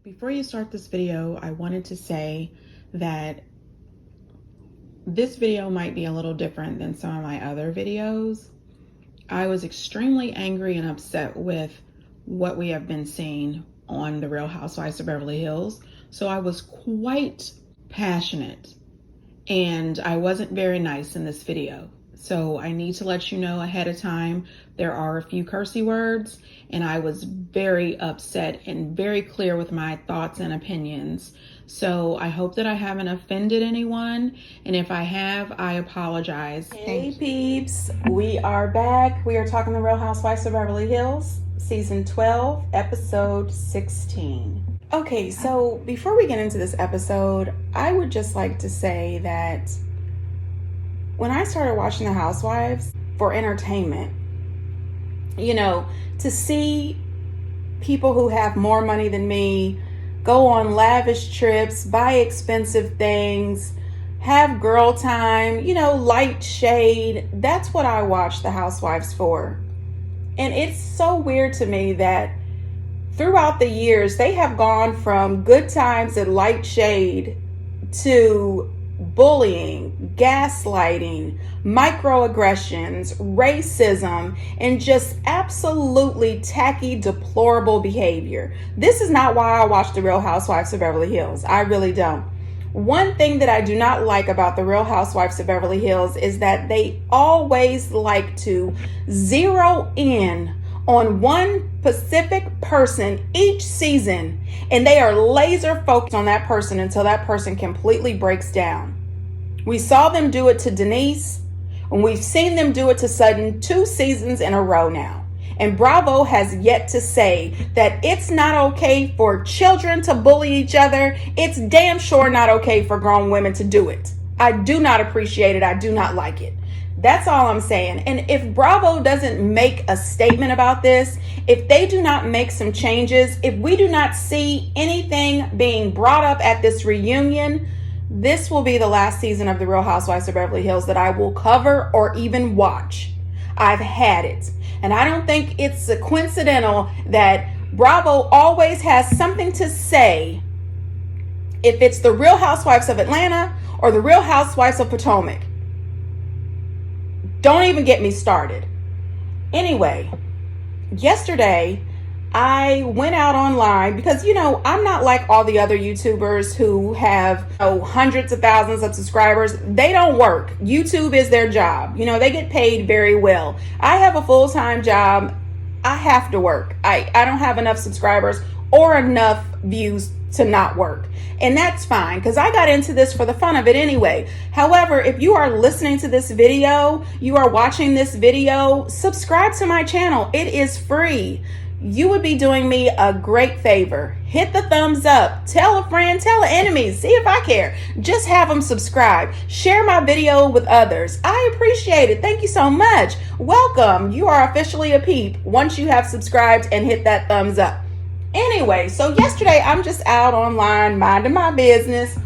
Before you start this video, I wanted to say that this video might be a little different than some of my other videos. I was extremely angry and upset with what we have been seeing on The Real Housewives of Beverly Hills. So I was quite passionate and I wasn't very nice in this video. So I need to let you know ahead of time, there are a few cursey words, and I was very upset and very clear with my thoughts and opinions. So I hope that I haven't offended anyone, and if I have, I apologize. Hey peeps, we are back. We are talking The Real Housewives of Beverly Hills, season 12, episode 16. Okay, so before we get into this episode, I would just like to say that when I started watching The Housewives for entertainment, to see people who have more money than me go on lavish trips, buy expensive things, have girl time, light shade, that's what I watch The Housewives for. And it's so weird to me that throughout the years, they have gone from good times and light shade to bullying, gaslighting, microaggressions, racism, and just absolutely tacky, deplorable behavior. This is not why I watch The Real Housewives of Beverly Hills. I really don't. One thing that I do not like about The Real Housewives of Beverly Hills is that they always like to zero in on one specific person each season, and they are laser focused on that person until that person completely breaks down. We saw them do it to Denise, and we've seen them do it to Sutton 2 seasons in a row now. And Bravo has yet to say that it's not okay for children to bully each other. It's damn sure not okay for grown women to do it. I do not appreciate it. I do not like it. That's all I'm saying. And if Bravo doesn't make a statement about this, if they do not make some changes, if we do not see anything being brought up at this reunion, this will be the last season of The Real Housewives of Beverly Hills that I will cover or even watch. I've had it. And I don't think it's coincidental that Bravo always has something to say if it's The Real Housewives of Atlanta or The Real Housewives of Potomac. Don't even get me started. Anyway, yesterday I went out online because, I'm not like all the other YouTubers who have hundreds of thousands of subscribers. They don't work. YouTube is their job. They get paid very well. I have a full-time job. I have to work. I don't have enough subscribers or enough views to not work. And that's fine because I got into this for the fun of it anyway. However, if you are listening to this video, you are watching this video, subscribe to my channel. It is free. You would be doing me a great favor. Hit the thumbs up. Tell a friend, tell an enemy. See if I care. Just have them subscribe. Share my video with others. I appreciate it. Thank you so much. Welcome. You are officially a peep once you have subscribed and hit that thumbs up. Anyway, so yesterday I'm just out online minding my business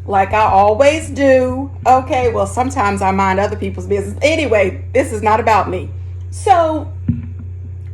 like I always do. Okay, well, sometimes I mind other people's business. Anyway, this is not about me. So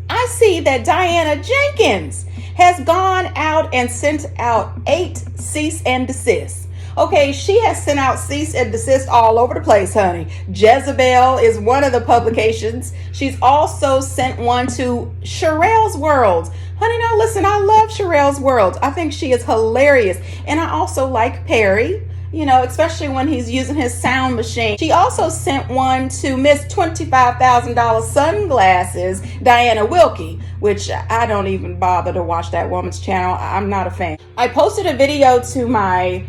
I see that Diana Jenkins has gone out and sent out 8 cease and desist. Okay, she has sent out cease and desist all over the place, honey. Jezebel is one of the publications. She's also sent one to Sherelle's World. Honey, now listen, I love Sherelle's World. I think she is hilarious. And I also like Perry, especially when he's using his sound machine. She also sent one to Miss $25,000 Sunglasses, Diana Wilkie, which I don't even bother to watch that woman's channel. I'm not a fan. I posted a video to my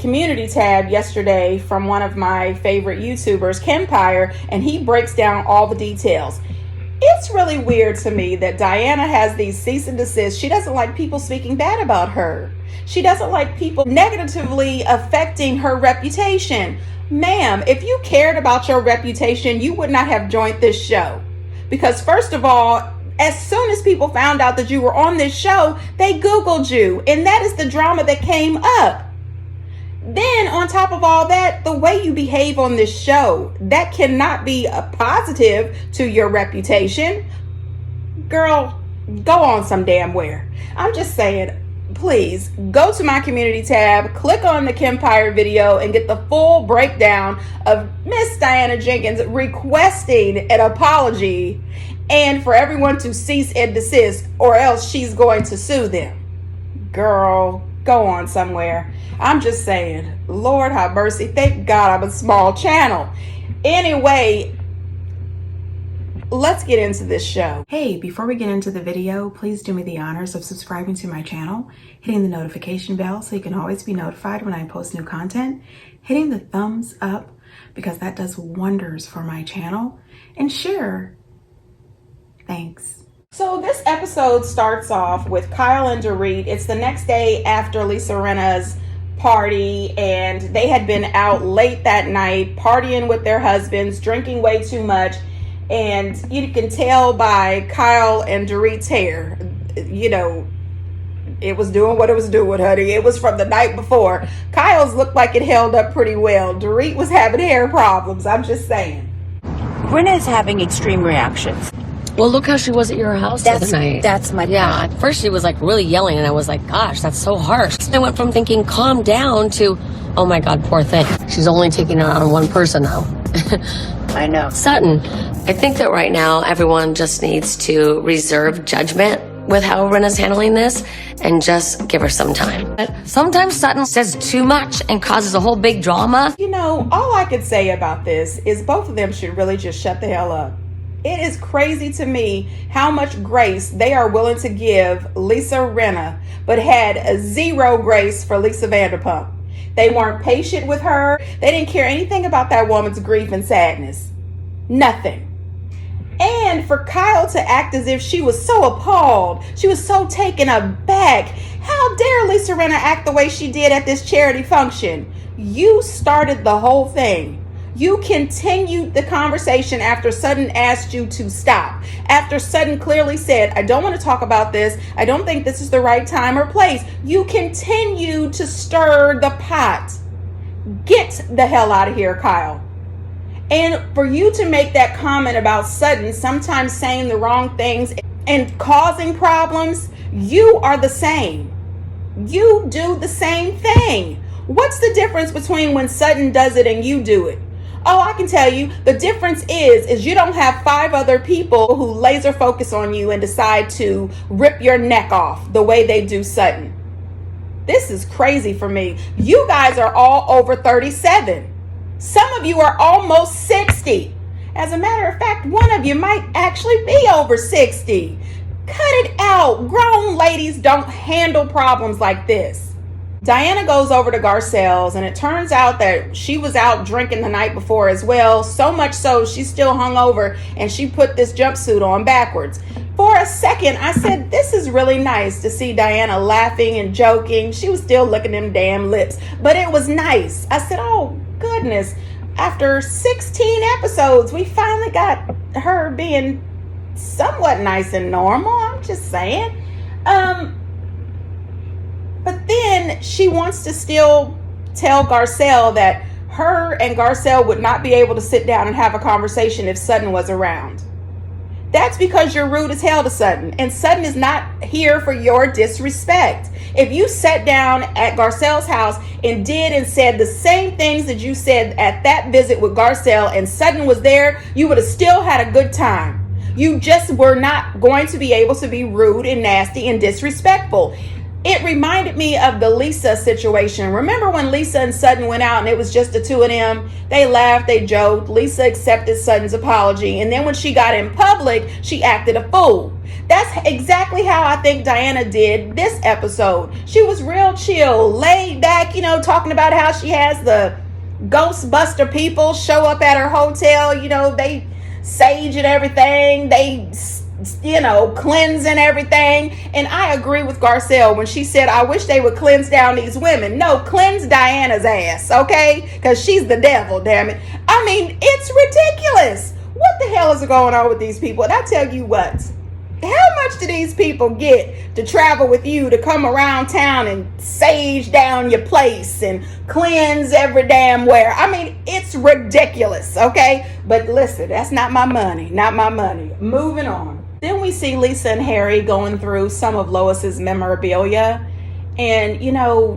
community tab yesterday from one of my favorite YouTubers, Kenpire, and he breaks down all the details. It's really weird to me that Diana has these cease and desist. She doesn't like people speaking bad about her. She doesn't like people negatively affecting her reputation. Ma'am, if you cared about your reputation, you would not have joined this show. Because first of all, as soon as people found out that you were on this show, they Googled you. And that is the drama that came up. Then on top of all that, the way you behave on this show, that cannot be a positive to your reputation. Girl, go on some damn where. I'm just saying, please go to my community tab, click on the Kempire video, and get the full breakdown of Miss Diana Jenkins requesting an apology and for everyone to cease and desist, or else she's going to sue them. Girl, go on somewhere. I'm just saying, Lord have mercy. Thank God I'm a small channel. Anyway, let's get into this show. Hey, before we get into the video, please do me the honors of subscribing to my channel, hitting the notification bell so you can always be notified when I post new content, hitting the thumbs up because that does wonders for my channel, and share. Thanks. So this episode starts off with Kyle and Dorit. It's the next day after Lisa Rinna's party, and they had been out late that night partying with their husbands, drinking way too much. And you can tell by Kyle and Dorit's hair, you know, it was doing what it was doing, honey. It was from the night before. Kyle's looked like it held up pretty well. Dorit was having hair problems. I'm just saying. Rinna's having extreme reactions. Well, look how she was at your house the other night. That's my Yeah, point. at first she was like really yelling, and I was like, gosh, that's so harsh. I went from thinking calm down to, oh my God, poor thing. She's only taking it out on one person now. I know. Sutton, I think that right now everyone just needs to reserve judgment with how Rinna's handling this and just give her some time. Sometimes Sutton says too much and causes a whole big drama. You know, all I could say about this is both of them should really just shut the hell up. It is crazy to me how much grace they are willing to give Lisa Rinna, but had a zero grace for Lisa Vanderpump. They weren't patient with her. They didn't care anything about that woman's grief and sadness. Nothing. And for Kyle to act as if she was so appalled, she was so taken aback. How dare Lisa Rinna act the way she did at this charity function? You started the whole thing. You continued the conversation after Sutton asked you to stop. After Sutton clearly said, I don't want to talk about this. I don't think this is the right time or place. You continued to stir the pot. Get the hell out of here, Kyle. And for you to make that comment about Sutton sometimes saying the wrong things and causing problems, you are the same. You do the same thing. What's the difference between when Sutton does it and you do it? Oh, I can tell you, the difference is you don't have 5 other people who laser focus on you and decide to rip your neck off the way they do Sutton. This is crazy for me. You guys are all over 37. Some of you are almost 60. As a matter of fact, one of you might actually be over 60. Cut it out. Grown ladies don't handle problems like this. Diana goes over to Garcelle's, and it turns out that she was out drinking the night before as well. So much so, she's still hungover, and she put this jumpsuit on backwards. For a second, I said, this is really nice to see Diana laughing and joking. She was still licking them damn lips, but it was nice. I said, oh, goodness. After 16 episodes, we finally got her being somewhat nice and normal. I'm just saying. But then she wants to still tell Garcelle that her and Garcelle would not be able to sit down and have a conversation if Sutton was around. That's because you're rude as hell to Sutton, and Sutton is not here for your disrespect. If you sat down at Garcelle's house and did and said the same things that you said at that visit with Garcelle and Sutton was there, you would have still had a good time. You just were not going to be able to be rude and nasty and disrespectful. It reminded me of the Lisa situation. Remember when Lisa and Sutton went out and it was just the two of them? They laughed, they joked. Lisa accepted Sutton's apology. And then when she got in public, she acted a fool. That's exactly how I think Diana did this episode. She was real chill, laid back, you know, talking about how she has the Ghostbuster people show up at her hotel. You know, they sage and everything. They cleanse and everything. And I agree with Garcelle when she said, I wish they would cleanse down these women. No, cleanse Diana's ass, okay? Because she's the devil, damn it. I mean, it's ridiculous. What the hell is going on with these people? And I tell you what, how much do these people get to travel with you, to come around town and sage down your place and cleanse every damn where? I mean, it's ridiculous, okay? But listen, that's not my money, not my money. Moving on. Then we see Lisa and Harry going through some of Lois's memorabilia, And,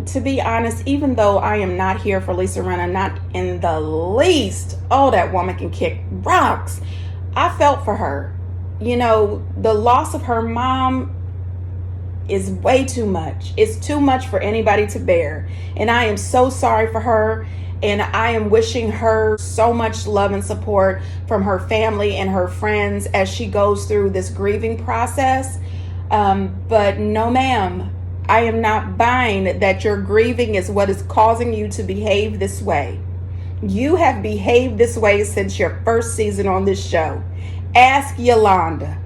to be honest, even though I am not here for Lisa Rinna, not in the least, oh, that woman can kick rocks. I felt for her. The loss of her mom is way too much. It's too much for anybody to bear. And I am so sorry for her. And I am wishing her so much love and support from her family and her friends as she goes through this grieving process. But no, ma'am, I am not buying that your grieving is what is causing you to behave this way. You have behaved this way since your first season on this show. Ask Yolanda.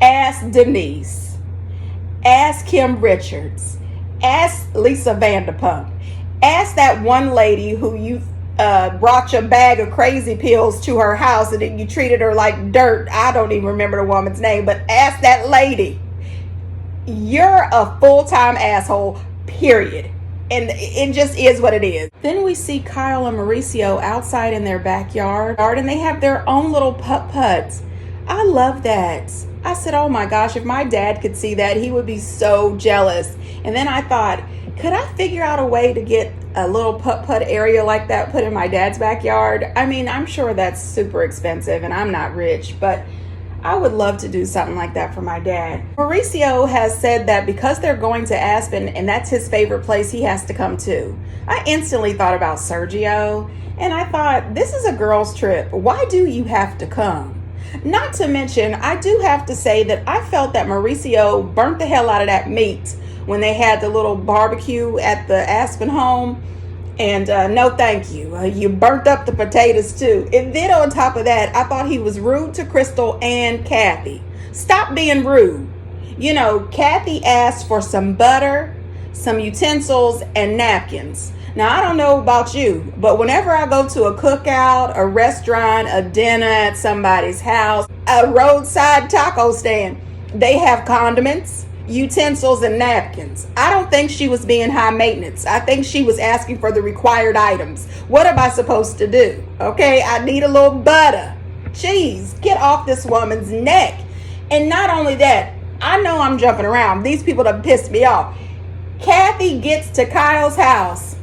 Ask Denise. Ask Kim Richards. Ask Lisa Vanderpump. Ask that one lady who you brought your bag of crazy pills to her house and then you treated her like dirt. I don't even remember the woman's name, but ask that lady. You're a full-time asshole, period. And it just is what it is. Then we see Kyle and Mauricio outside in their backyard, and they have their own little putt-putts. I love that. I said, oh my gosh, if my dad could see that, he would be so jealous. And then I thought, could I figure out a way to get a little putt-putt area like that put in my dad's backyard? I mean, I'm sure that's super expensive and I'm not rich, but I would love to do something like that for my dad. Mauricio has said that because they're going to Aspen and that's his favorite place, he has to come too. I instantly thought about Sergio and I thought, this is a girl's trip. Why do you have to come? Not to mention, I do have to say that I felt that Mauricio burnt the hell out of that meat when they had the little barbecue at the Aspen home. And no thank you. You burnt up the potatoes too. And then on top of that, I thought he was rude to Crystal and Kathy. Stop being rude. Kathy asked for some butter, some utensils, and napkins. Now, I don't know about you, but whenever I go to a cookout, a restaurant, a dinner at somebody's house, a roadside taco stand, they have condiments, utensils, and napkins. I don't think she was being high maintenance. I think she was asking for the required items. What am I supposed to do? Okay, I need a little butter. Jeez, get off this woman's neck. And not only that, I know I'm jumping around. These people have pissed me off. Kathy gets to Kyle's house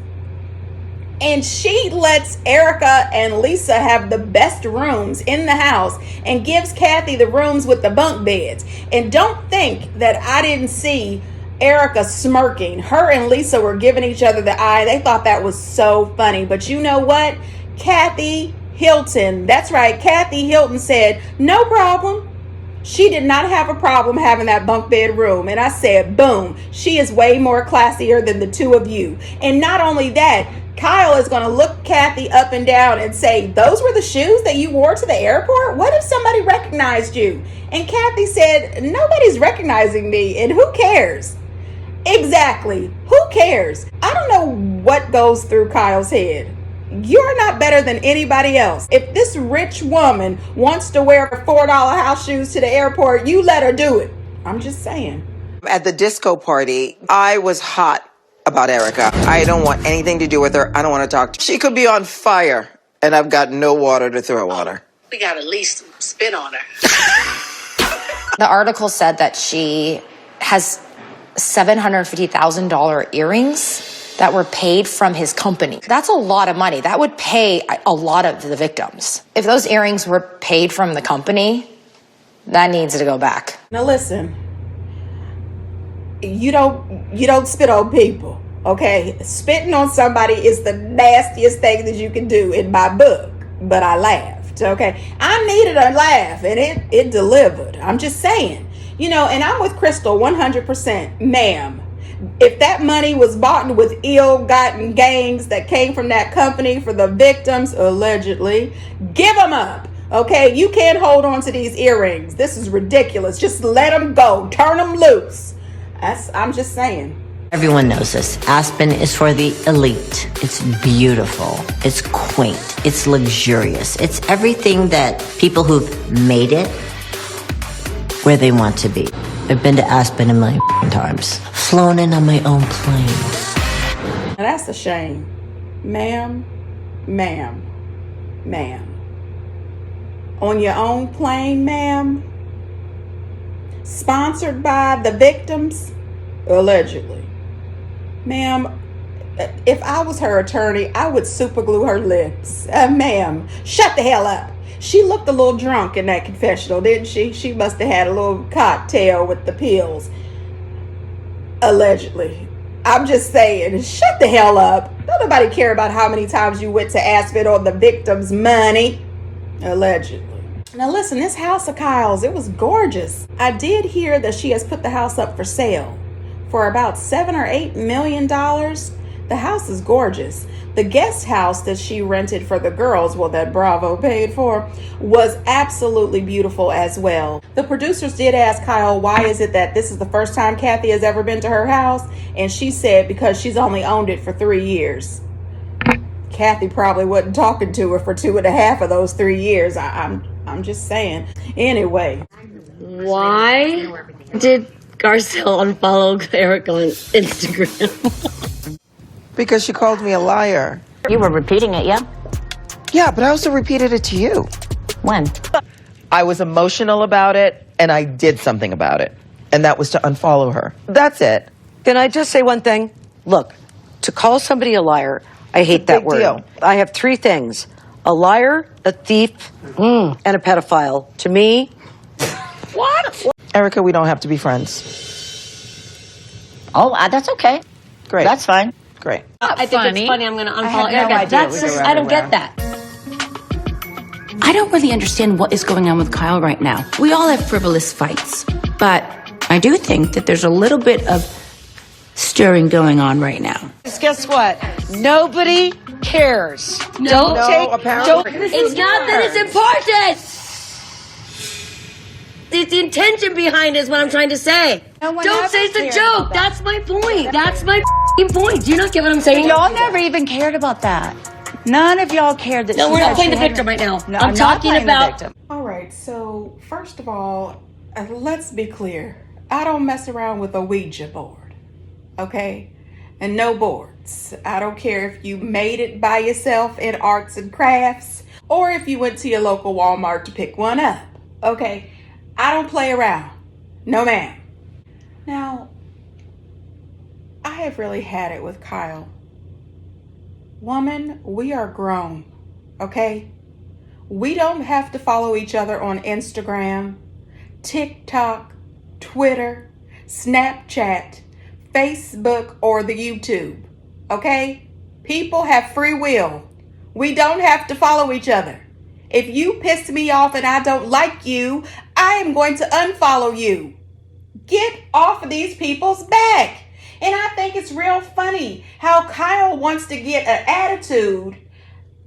and she lets Erica and Lisa have the best rooms in the house and gives Kathy the rooms with the bunk beds. And don't think that I didn't see Erica smirking. Her and Lisa were giving each other the eye. They thought that was so funny. But you know what? Kathy Hilton, that's right, Kathy Hilton said, no problem. She did not have a problem having that bunk bed room. And I said, boom, she is way more classier than the two of you. And not only that, Kyle is going to look Kathy up and down and say, those were the shoes that you wore to the airport? What if somebody recognized you? And Kathy said, nobody's recognizing me, and who cares? Exactly. Who cares? I don't know what goes through Kyle's head. You're not better than anybody else. If this rich woman wants to wear $4 house shoes to the airport, you let her do it. I'm just saying. At the disco party, I was hot about Erica. I don't want anything to do with her. I don't want to talk to her. She could be on fire, and I've got no water to throw on her. We got at least spit on her. The article said that she has $750,000 earrings that were paid from his company. That's a lot of money. That would pay a lot of the victims. If those earrings were paid from the company, that needs to go back. Now listen, you don't spit on people, okay? Spitting on somebody is the nastiest thing that you can do in my book, but I laughed, okay? I needed a laugh and it delivered. I'm just saying, and I'm with Crystal 100%, ma'am. If that money was bought with ill-gotten gains that came from that company for the victims, allegedly, give them up. Okay, you can't hold on to these earrings. This is ridiculous. Just let them go. Turn them loose. I'm just saying. Everyone knows this. Aspen is for the elite. It's beautiful. It's quaint. It's luxurious. It's everything that people who've made it where they want to be. I've been to Aspen a million times. Flown in on my own plane. Now that's a shame. Ma'am. On your own plane, ma'am. Sponsored by the victims, allegedly. Ma'am, if I was her attorney, I would super glue her lips. Ma'am, shut the hell up. She looked a little drunk in that confessional, didn't she? She must have had a little cocktail with the pills. Allegedly. I'm just saying, shut the hell up. Don't nobody care about how many times you went to Aspen on the victim's money. Allegedly. Now listen, this house of Kyle's, it was gorgeous. I did hear that she has put the house up for sale for about $7 or $8 million. The house is gorgeous. The guest house that she rented for the girls, well, that Bravo paid for, was absolutely beautiful as well. The producers did ask Kyle, why is it that this is the first time Kathy has ever been to her house? And she said because she's only owned it for 3 years. Kathy probably wasn't talking to her for 2.5 of those 3 years. I'm just saying. Anyway. Why did Garcelle unfollow Eric on Instagram? Because she called me a liar. You were repeating it, yeah? Yeah, but I also repeated it to you. When? I was emotional about it, and I did something about it. And that was to unfollow her. That's it. Can I just say one thing? Look, to call somebody a liar, I hate that word. Deal. I have 3 things. A liar, a thief, and a pedophile. To me... What? Erica, we don't have to be friends. Oh, that's okay. Great. That's fine. Great. I think it's funny. I'm going to unfollow no Erica. idea That's we just, go I don't everywhere. get that. I don't really understand what is going on with Kyle right now. We all have frivolous fights, but I do think that there's a little bit of stirring going on right now. Guess what? Nobody cares. No, apparently. It's not that it's important. It's the intention behind it is what I'm trying to say. Don't say it's a joke. That's my point. That's my point. Do you not get what I'm saying? Y'all never even cared about that. None of y'all cared that No, she we're not said playing she the had- victim right now. No, I'm not talking playing the about... victim. All right, so first of all, let's be clear. I don't mess around with a Ouija board, okay? And no boards. I don't care if you made it by yourself in arts and crafts or if you went to your local Walmart to pick one up, okay? I don't play around. No, ma'am. Now, I have really had it with Kyle. Woman, we are grown, okay? We don't have to follow each other on Instagram, TikTok, Twitter, Snapchat, Facebook, or the YouTube, okay? People have free will. We don't have to follow each other. If you piss me off and I don't like you, I am going to unfollow you. Get off of these people's back. And I think it's real funny how Kyle wants to get an attitude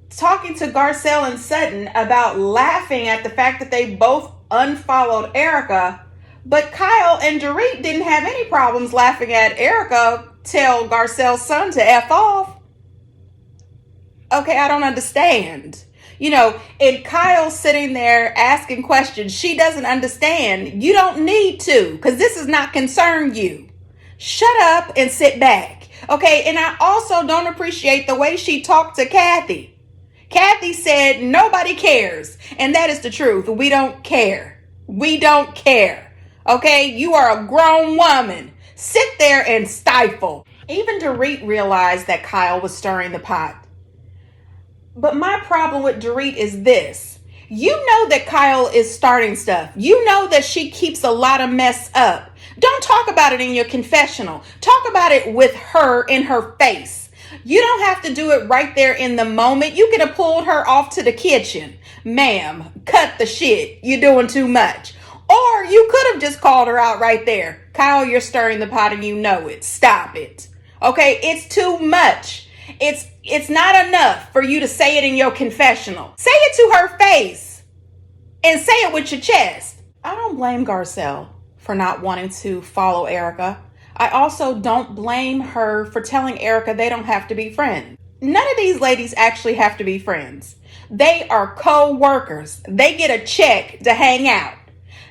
talking to Garcelle and Sutton about laughing at the fact that they both unfollowed Erica, but Kyle and Dorit didn't have any problems laughing at Erica tell Garcelle's son to F off. Okay, I don't understand. You know, and Kyle sitting there asking questions she doesn't understand. You don't need to, because this does not concern you. Shut up and sit back. Okay, and I also don't appreciate the way she talked to Kathy. Kathy said nobody cares, and that is the truth. We don't care. We don't care. Okay, you are a grown woman. Sit there and stifle. Even Dorit realized that Kyle was stirring the pot. But my problem with Dorit is this. You know that Kyle is starting stuff. You know that she keeps a lot of mess up. Don't talk about it in your confessional. Talk about it with her in her face. You don't have to do it right there in the moment. You could have pulled her off to the kitchen. Ma'am, cut the shit. You're doing too much. Or you could have just called her out right there. Kyle, you're stirring the pot and you know it. Stop it. Okay, it's too much. It's not enough for you to say it in your confessional. Say it to her face and say it with your chest. I don't blame Garcelle for not wanting to follow Erica. I also don't blame her for telling Erica they don't have to be friends. None of these ladies actually have to be friends. They are co-workers. They get a check to hang out.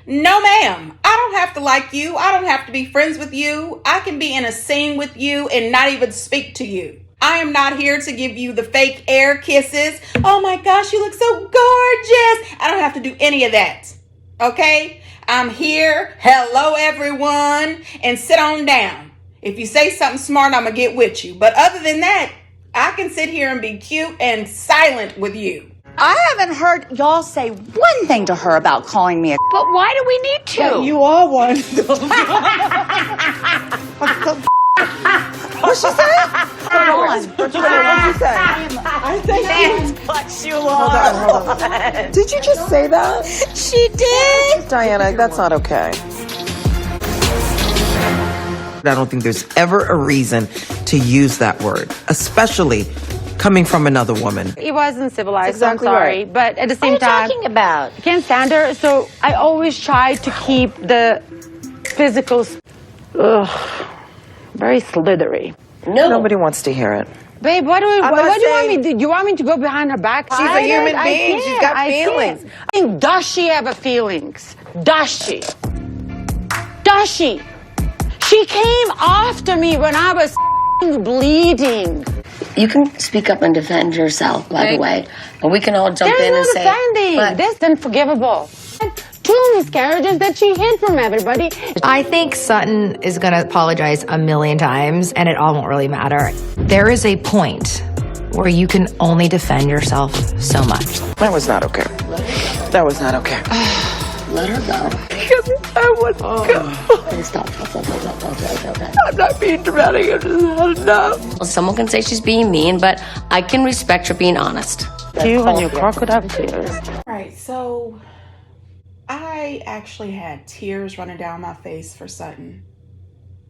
No, ma'am. I don't have to like you. I don't have to be friends with you. I can be in a scene with you and not even speak to you. I am not here to give you the fake air kisses. Oh my gosh, you look so gorgeous. I don't have to do any of that. Okay? I'm here. Hello, everyone. And sit on down. If you say something smart, I'm going to get with you. But other than that, I can sit here and be cute and silent with you. I haven't heard y'all say one thing to her about calling me a. But why do we need to? You are one. What's she say? What'd you say? I think Cut you off. Hold on. Did you just say that? She did. Diana, that's not okay. I don't think there's ever a reason to use that word, especially coming from another woman. It wasn't civilized, Exactly I'm sorry. right. But at the same What are time, you talking about? I can't stand her, so I always try to keep the physical, very slithery. No. Nobody wants to hear it. Babe, what do you want me to do? You want me to go behind her back? She's a human being. She's got feelings. I mean, does she have a feelings? Does she? Does she? She came after me when I was bleeding. You can speak up and defend yourself, by the way. And we can all jump There's in no and say, defending. but This is unforgivable. 2 miscarriages that she hid from everybody. I think Sutton is going to apologize a million times, and it all won't really matter. There is a point where you can only defend yourself so much. That was not okay. That was not okay. let her go. I want to go. Stop. Okay. I'm not being dramatic. I just had enough. Well, someone can say she's being mean, but I can respect her being honest. You and your crocodile tears. All right, so I actually had tears running down my face for Sutton.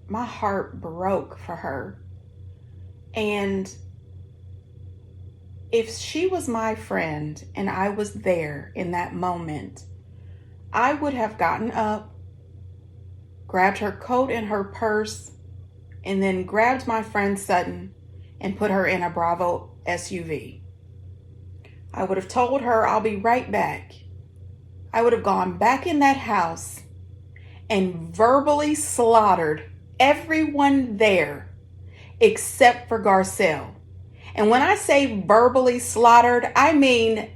My heart broke for her. And if she was my friend and I was there in that moment, I would have gotten up, grabbed her coat and her purse, and then grabbed my friend Sutton and put her in a Bravo SUV. I would have told her I'll be right back. I would have gone back in that house and verbally slaughtered everyone there except for Garcelle. And when I say verbally slaughtered, I mean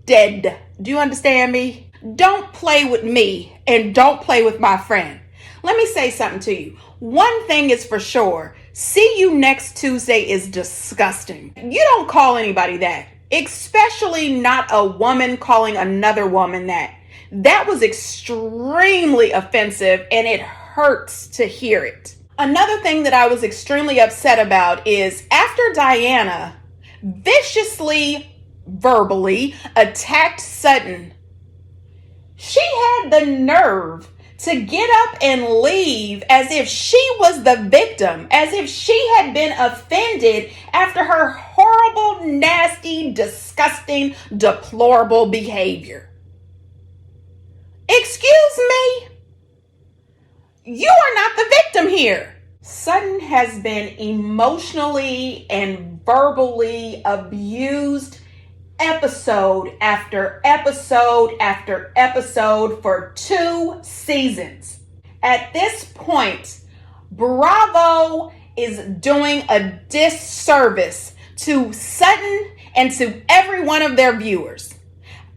dead. Do you understand me? Don't play with me and don't play with my friend. Let me say something to you. One thing is for sure. See you next Tuesday is disgusting. You don't call anybody that. Especially not a woman calling another woman that. That was extremely offensive and it hurts to hear it. Another thing that I was extremely upset about is after Diana viciously, verbally attacked Sutton, she had the nerve to get up and leave as if she was the victim, as if she had been offended after her horrible, nasty, disgusting, deplorable behavior. Excuse me? You are not the victim here. Sutton has been emotionally and verbally abused episode after episode after episode for 2 seasons. At this point, Bravo is doing a disservice to Sutton and to every one of their viewers.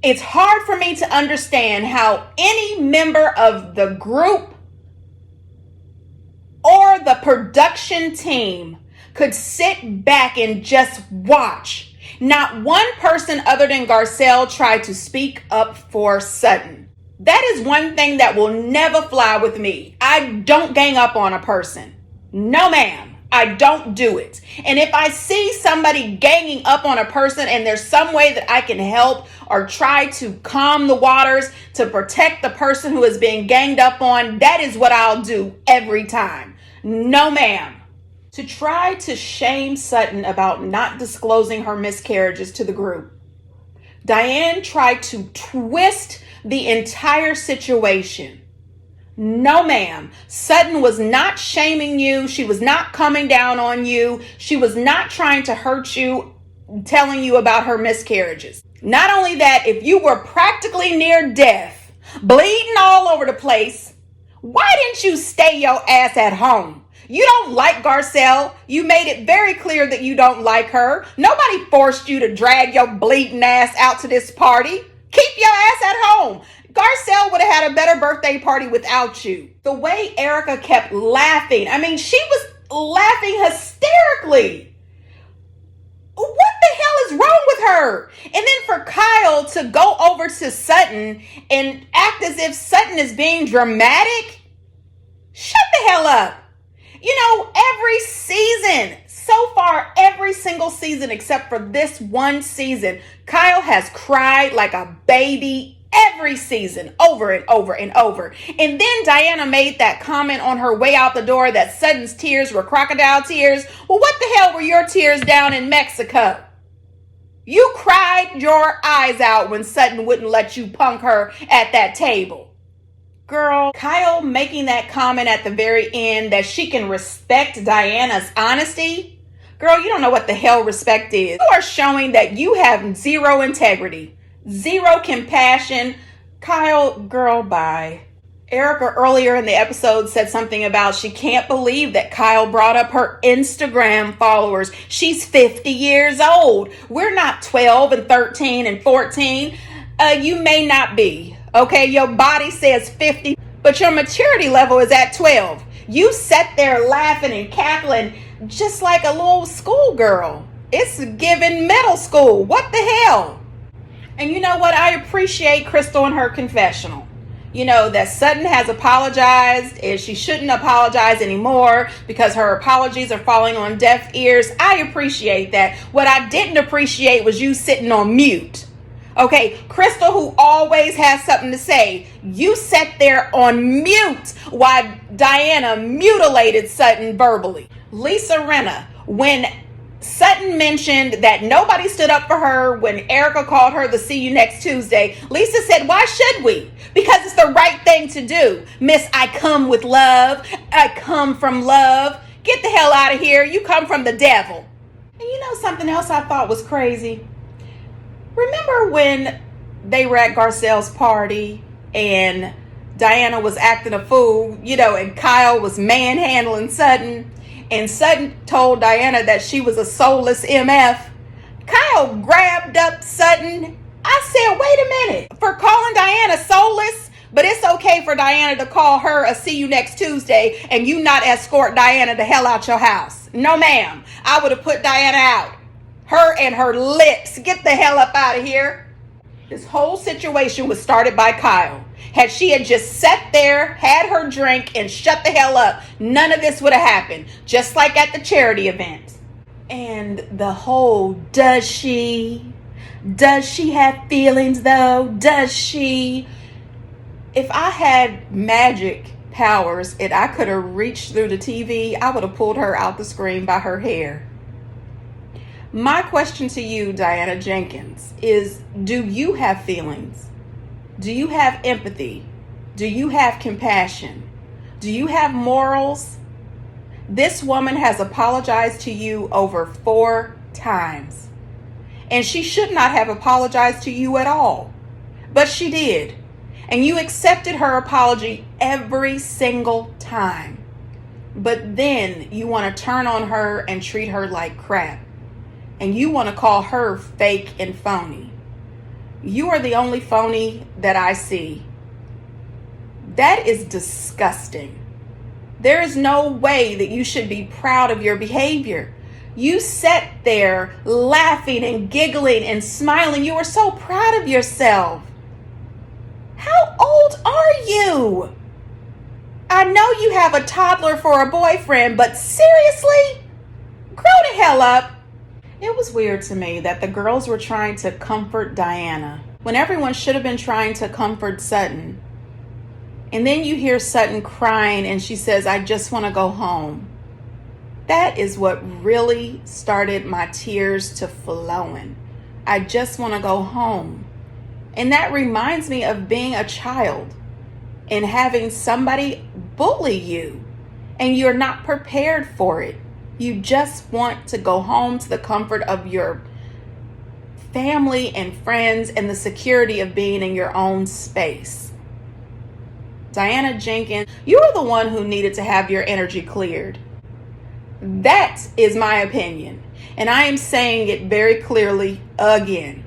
It's hard for me to understand how any member of the group or the production team could sit back and just watch. Not one person other than Garcelle tried to speak up for Sutton. That is one thing that will never fly with me. I don't gang up on a person. No, ma'am. I don't do it. And if I see somebody ganging up on a person and there's some way that I can help or try to calm the waters to protect the person who is being ganged up on, that is what I'll do every time. No, ma'am. To try to shame Sutton about not disclosing her miscarriages to the group, Diane tried to twist the entire situation. No, ma'am. Sutton was not shaming you. She was not coming down on you. She was not trying to hurt you, telling you about her miscarriages. Not only that, if you were practically near death, bleeding all over the place, why didn't you stay your ass at home? You don't like Garcelle. You made it very clear that you don't like her. Nobody forced you to drag your bleeding ass out to this party. Keep your ass at home. Garcelle would have had a better birthday party without you. The way Erica kept laughing, I mean, she was laughing hysterically. What the hell is wrong with her? And then for Kyle to go over to Sutton and act as if Sutton is being dramatic, shut the hell up. You know, every season, so far, every single season except for this one season, Kyle has cried like a baby every season, over and over and over. And then Diana made that comment on her way out the door that Sutton's tears were crocodile tears. Well, what the hell were your tears down in Mexico? You cried your eyes out when Sutton wouldn't let you punk her at that table. Girl, Kyle making that comment at the very end that she can respect Diana's honesty. Girl, you don't know what the hell respect is. You are showing that you have zero integrity, zero compassion. Kyle, girl, bye. Erica earlier in the episode said something about she can't believe that Kyle brought up her Instagram followers. She's 50 years old. We're not 12 and 13 and 14. You may not be. Okay, your body says 50, but your maturity level is at 12. You sat there laughing and cackling just like a little schoolgirl. It's given middle school. What the hell? And you know what? I appreciate Crystal and her confessional. You know, that Sutton has apologized and she shouldn't apologize anymore because her apologies are falling on deaf ears. I appreciate that. What I didn't appreciate was you sitting on mute. Okay, Crystal, who always has something to say, you sat there on mute while Diana mutilated Sutton verbally. Lisa Rinna, when Sutton mentioned that nobody stood up for her when Erica called her the see you next Tuesday, Lisa said, why should we? Because it's the right thing to do. Miss, I come with love. I come from love. Get the hell out of here. You come from the devil. And you know something else I thought was crazy? Remember when they were at Garcelle's party and Diana was acting a fool, you know, and Kyle was manhandling Sutton, and Sutton told Diana that she was a soulless MF. Kyle grabbed up Sutton. I said, wait a minute, for calling Diana soulless, but it's okay for Diana to call her a see you next Tuesday and you not escort Diana the hell out your house. No, ma'am. I would have put Diana out. Her and her lips. Get the hell up out of here. This whole situation was started by Kyle. Had she had just sat there, had her drink, and shut the hell up, none of this would have happened. Just like at the charity event. And the whole, does she have feelings though? Does she? If I had magic powers and I could have reached through the TV, I would have pulled her out the screen by her hair. My question to you, Diana Jenkins, is do you have feelings? Do you have empathy? Do you have compassion? Do you have morals? This woman has apologized to you over 4 times. And she should not have apologized to you at all. But she did. And you accepted her apology every single time. But then you want to turn on her and treat her like crap. And you want to call her fake and phony. You are the only phony that I see. That is disgusting. There is no way that you should be proud of your behavior. You sat there laughing and giggling and smiling. You were so proud of yourself. How old are you? I know you have a toddler for a boyfriend, but seriously? Grow the hell up. It was weird to me that the girls were trying to comfort Diana when everyone should have been trying to comfort Sutton. And then you hear Sutton crying and she says, I just want to go home. That is what really started my tears to flowing. I just want to go home. And that reminds me of being a child and having somebody bully you and you're not prepared for it. You just want to go home to the comfort of your family and friends and the security of being in your own space. Diana Jenkins, you are the one who needed to have your energy cleared. That is my opinion. And I am saying it very clearly again.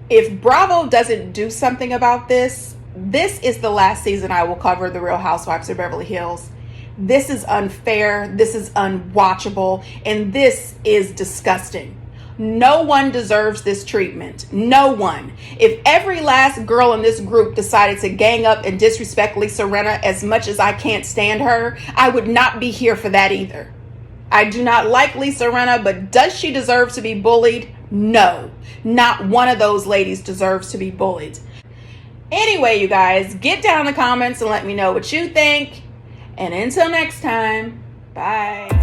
If Bravo doesn't do something about this, this is the last season I will cover The Real Housewives of Beverly Hills. This is unfair, this is unwatchable, and this is disgusting. No one deserves this treatment. No one. If every last girl in this group decided to gang up and disrespect Lisa Rinna as much as I can't stand her, I would not be here for that either. I do not like Lisa Rinna, but does she deserve to be bullied? No. Not one of those ladies deserves to be bullied. Anyway, you guys, get down in the comments and let me know what you think. And until next time, bye.